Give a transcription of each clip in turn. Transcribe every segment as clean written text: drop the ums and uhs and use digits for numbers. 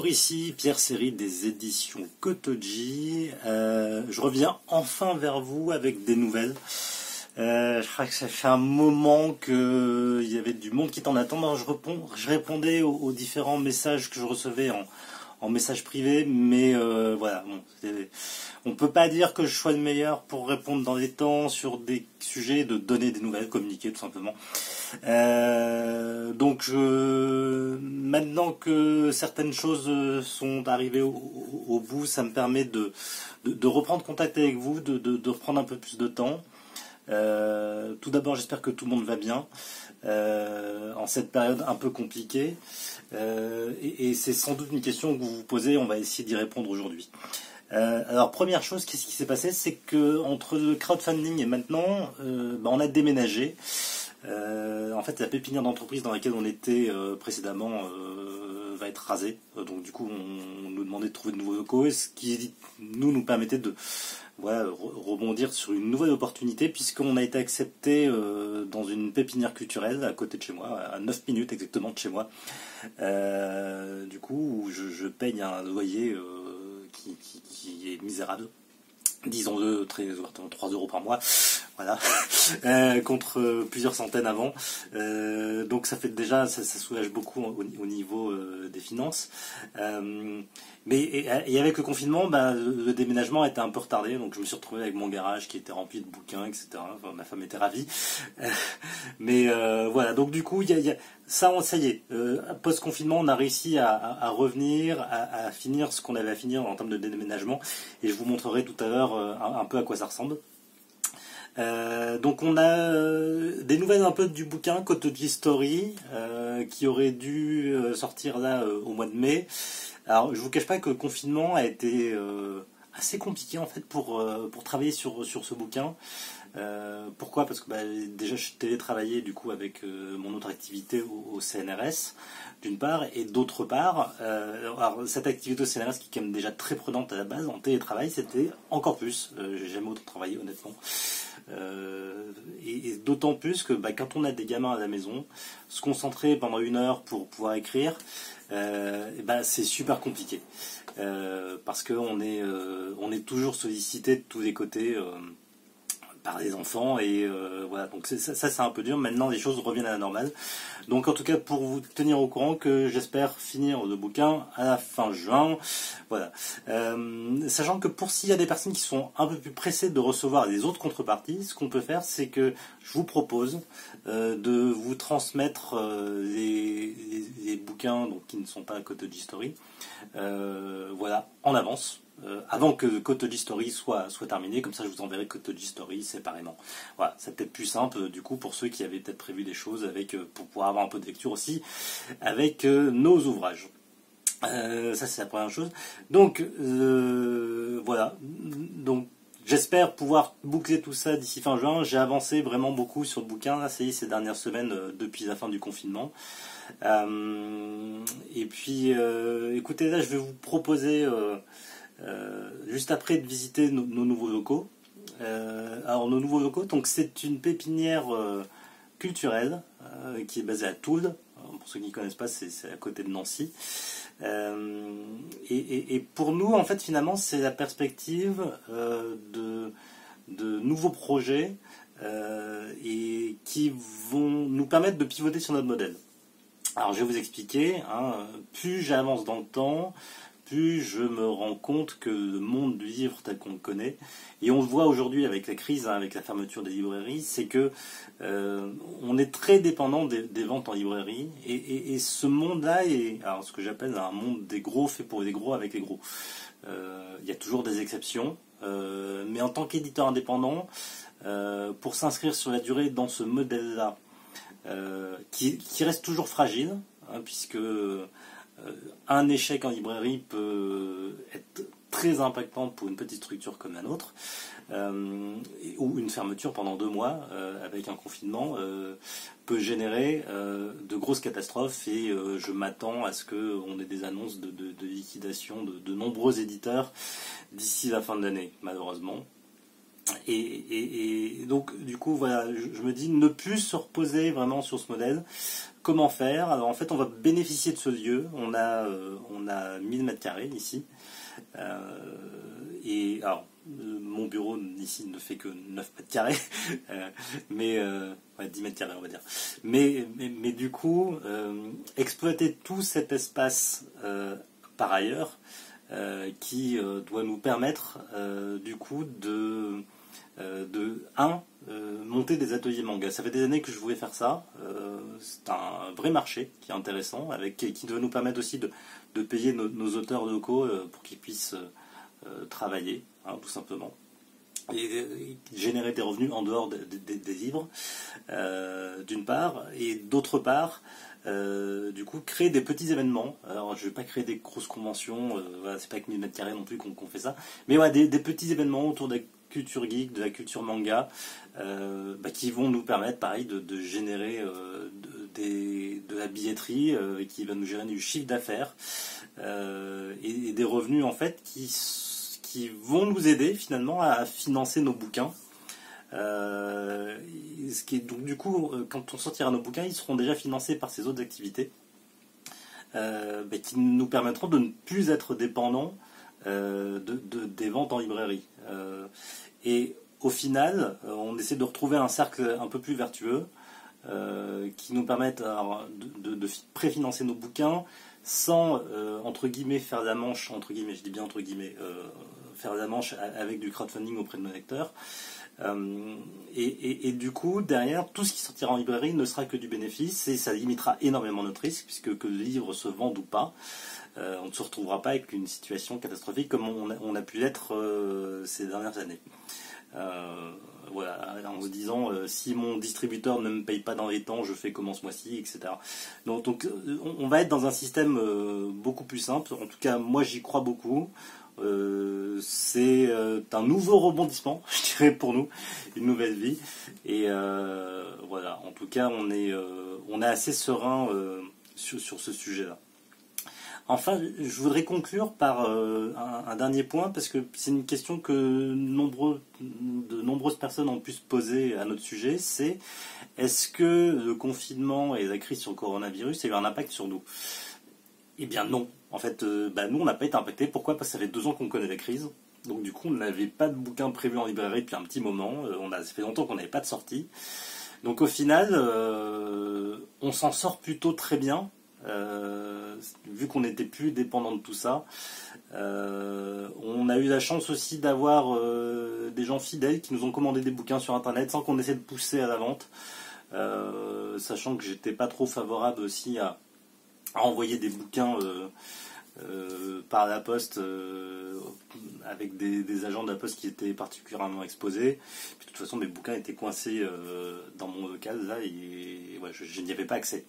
ici Pierre Séry des éditions Kotoji. Je reviens enfin vers vous avec des nouvelles. Je crois que ça fait un moment qu'il y avait du monde qui est en attente. Je répondais aux différents messages que je recevais en message privé, mais voilà, bon, on peut pas dire que je sois le meilleur pour répondre dans les temps sur des sujets, de donner des nouvelles, communiquer tout simplement. Donc maintenant que certaines choses sont arrivées au bout, ça me permet de reprendre contact avec vous, de reprendre un peu plus de temps. Tout d'abord, j'espère que tout le monde va bien en cette période un peu compliquée. Et c'est sans doute une question que vous vous posez, on va essayer d'y répondre aujourd'hui. Alors, première chose, qu'est-ce qui s'est passé? C'est que entre le crowdfunding et maintenant, on a déménagé. En fait, la pépinière d'entreprise dans laquelle on était précédemment va être rasée. Donc du coup, on nous demandait de trouver de nouveaux locaux, ce qui nous permettait de rebondir sur une nouvelle opportunité, puisqu'on a été accepté dans une pépinière culturelle à côté de chez moi, à 9 minutes exactement de chez moi. Du coup, où je paye un loyer qui est misérable. Disons-le très ouvertement, 3 € par mois, voilà, contre plusieurs centaines avant. Donc ça fait déjà, ça soulage beaucoup au niveau des finances. Et avec le confinement, le déménagement a été un peu retardé, donc je me suis retrouvé avec mon garage qui était rempli de bouquins, etc. Enfin, ma femme était ravie. Voilà, donc du coup, ça y est, post-confinement, on a réussi à revenir, à finir ce qu'on avait à finir en termes de déménagement, et je vous montrerai tout à l'heure un peu à quoi ça ressemble. Donc on a des nouvelles un peu du bouquin Kotoji Story qui aurait dû sortir là au mois de mai. Alors je vous cache pas que le confinement a été assez compliqué en fait pour travailler sur ce bouquin. Pourquoi? Parce que déjà je télétravaillais du coup avec mon autre activité au CNRS d'une part, et d'autre part, alors cette activité au CNRS qui est quand même déjà très prenante à la base, en télétravail c'était encore plus. J'ai jamais autant travaillé honnêtement. Et d'autant plus que quand on a des gamins à la maison, se concentrer pendant 1 heure pour pouvoir écrire, c'est super compliqué. Parce qu'on est toujours sollicité de tous les côtés par les enfants, et voilà, donc ça c'est un peu dur. Maintenant les choses reviennent à la normale, donc en tout cas pour vous tenir au courant que j'espère finir le bouquin à la fin juin, voilà. Sachant que s'il y a des personnes qui sont un peu plus pressées de recevoir les autres contreparties, ce qu'on peut faire, c'est que je vous propose de vous transmettre les bouquins donc, qui ne sont pas Kotoji Story, voilà, en avance. Avant que Kotoji Story soit terminé, comme ça je vous enverrai Kotoji Story séparément. Voilà, c'est peut-être plus simple du coup pour ceux qui avaient peut-être prévu des choses pour pouvoir avoir un peu de lecture aussi avec nos ouvrages. Ça c'est la première chose. Donc voilà. Donc j'espère pouvoir boucler tout ça d'ici fin juin. J'ai avancé vraiment beaucoup sur le bouquin là, ces dernières semaines depuis la fin du confinement. Et puis écoutez, là je vais vous proposer juste après de visiter nos nouveaux locaux. Alors nos nouveaux locaux, donc c'est une pépinière culturelle qui est basée à Toul. Pour ceux qui ne connaissent pas, c'est à côté de Nancy. Et pour nous, en fait, finalement, c'est la perspective de nouveaux projets et qui vont nous permettre de pivoter sur notre modèle. Alors je vais vous expliquer, plus j'avance dans le temps, plus je me rends compte que le monde du livre tel qu'on le connaît, et on le voit aujourd'hui avec la crise, avec la fermeture des librairies, c'est que on est très dépendant des ventes en librairie, et ce monde-là est alors ce que j'appelle un monde des gros fait pour les gros avec les gros. Il y a toujours des exceptions, mais en tant qu'éditeur indépendant, pour s'inscrire sur la durée dans ce modèle-là, qui reste toujours fragile, puisque un échec en librairie peut être très impactant pour une petite structure comme la nôtre, ou une fermeture pendant 2 mois avec un confinement peut générer de grosses catastrophes, et je m'attends à ce qu'on ait des annonces de liquidation de nombreux éditeurs d'ici la fin de l'année, malheureusement. Et donc, du coup, voilà, je me dis ne plus se reposer vraiment sur ce modèle. Comment faire? Alors, en fait, on va bénéficier de ce lieu. On a 1000 mètres carrés ici. Et alors, mon bureau ici ne fait que 9 mètres carrés, mais ouais, 10 mètres carrés, on va dire. Mais du coup, exploiter tout cet espace par ailleurs, qui doit nous permettre du coup monter des ateliers manga. Ça fait des années que je voulais faire ça. C'est un vrai marché qui est intéressant, qui doit nous permettre aussi de payer nos auteurs locaux pour qu'ils puissent travailler, hein, tout simplement. Et générer des revenus en dehors des livres, d'une part, et d'autre part, du coup, créer des petits événements. Alors, je ne vais pas créer des grosses conventions, voilà, c'est pas avec 1000 mètres carrés non plus qu'on fait ça, mais voilà, des petits événements autour de la culture geek, de la culture manga, qui vont nous permettre, pareil, de générer de la billetterie, qui va nous générer du chiffre d'affaires, et des revenus, en fait, qui vont nous aider, finalement, à financer nos bouquins. Donc du coup, quand on sortira nos bouquins, ils seront déjà financés par ces autres activités, qui nous permettront de ne plus être dépendants des ventes en librairie. Et au final, on essaie de retrouver un cercle un peu plus vertueux, qui nous permettent alors, de préfinancer nos bouquins sans, entre guillemets, faire la manche, entre guillemets, je dis bien entre guillemets, faire la manche avec du crowdfunding auprès de nos lecteurs. Et du coup, derrière, tout ce qui sortira en librairie ne sera que du bénéfice, et ça limitera énormément notre risque, puisque que le livre se vende ou pas, on ne se retrouvera pas avec une situation catastrophique comme on a pu l'être ces dernières années. Voilà, en se disant si mon distributeur ne me paye pas dans les temps, je fais comment ce mois-ci, etc. Donc on va être dans un système beaucoup plus simple. En tout cas, moi j'y crois beaucoup. C'est un nouveau rebondissement, je dirais, pour nous, une nouvelle vie. Et voilà, en tout cas, on est assez serein sur ce sujet-là. Enfin, je voudrais conclure par un dernier point, parce que c'est une question que de nombreuses personnes ont pu se poser à notre sujet, c'est est-ce que le confinement et la crise sur le coronavirus a eu un impact sur nous? Eh bien non. En fait, nous, on n'a pas été impactés. Pourquoi? Parce que ça fait 2 ans qu'on connaît la crise. Donc du coup, on n'avait pas de bouquin prévu en librairie depuis un petit moment. Ça fait longtemps qu'on n'avait pas de sortie. Donc au final, on s'en sort plutôt très bien. Vu qu'on n'était plus dépendant de tout ça, on a eu la chance aussi d'avoir des gens fidèles qui nous ont commandé des bouquins sur internet sans qu'on essaie de pousser à la vente, sachant que j'étais pas trop favorable aussi à envoyer des bouquins par la poste, avec des agents de la poste qui étaient particulièrement exposés. Puis, de toute façon, mes bouquins étaient coincés dans mon local là, et ouais, je n'y avais pas accès.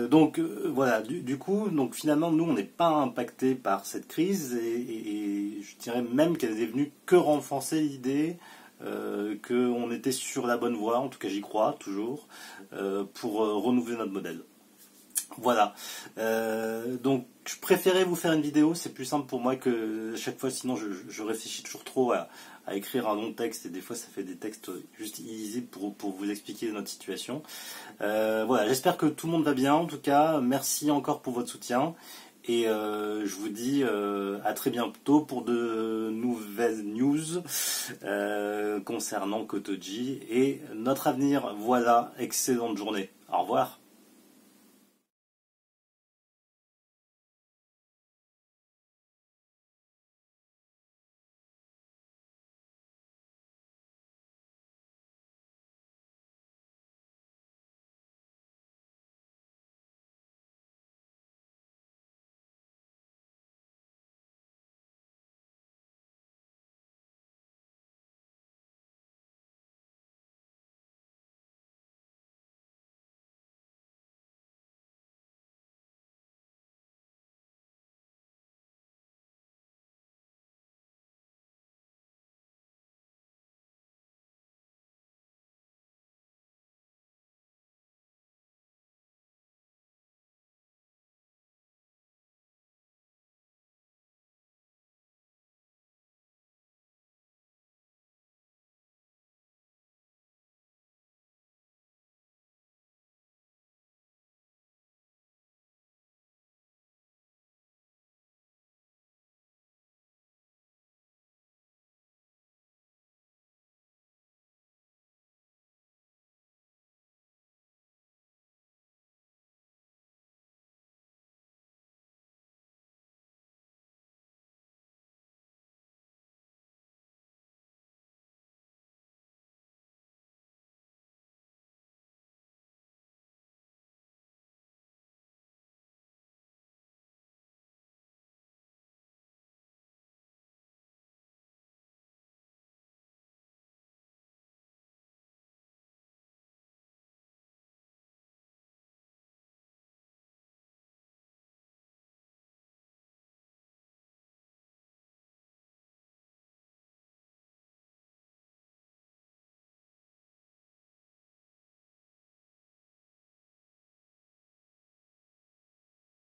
Donc voilà, du coup, donc finalement, nous, on n'est pas impacté par cette crise, et je dirais même qu'elle est venue que renforcer l'idée qu'on était sur la bonne voie, en tout cas j'y crois toujours, pour renouveler notre modèle. Voilà. Donc je préférais vous faire une vidéo, c'est plus simple pour moi que chaque fois, sinon je réfléchis toujours trop à écrire un long texte, et des fois ça fait des textes juste illisibles pour vous expliquer notre situation. Voilà, j'espère que tout le monde va bien. En tout cas, merci encore pour votre soutien, et je vous dis à très bientôt pour de nouvelles news concernant Kotoji et notre avenir. Voilà, excellente journée. Au revoir.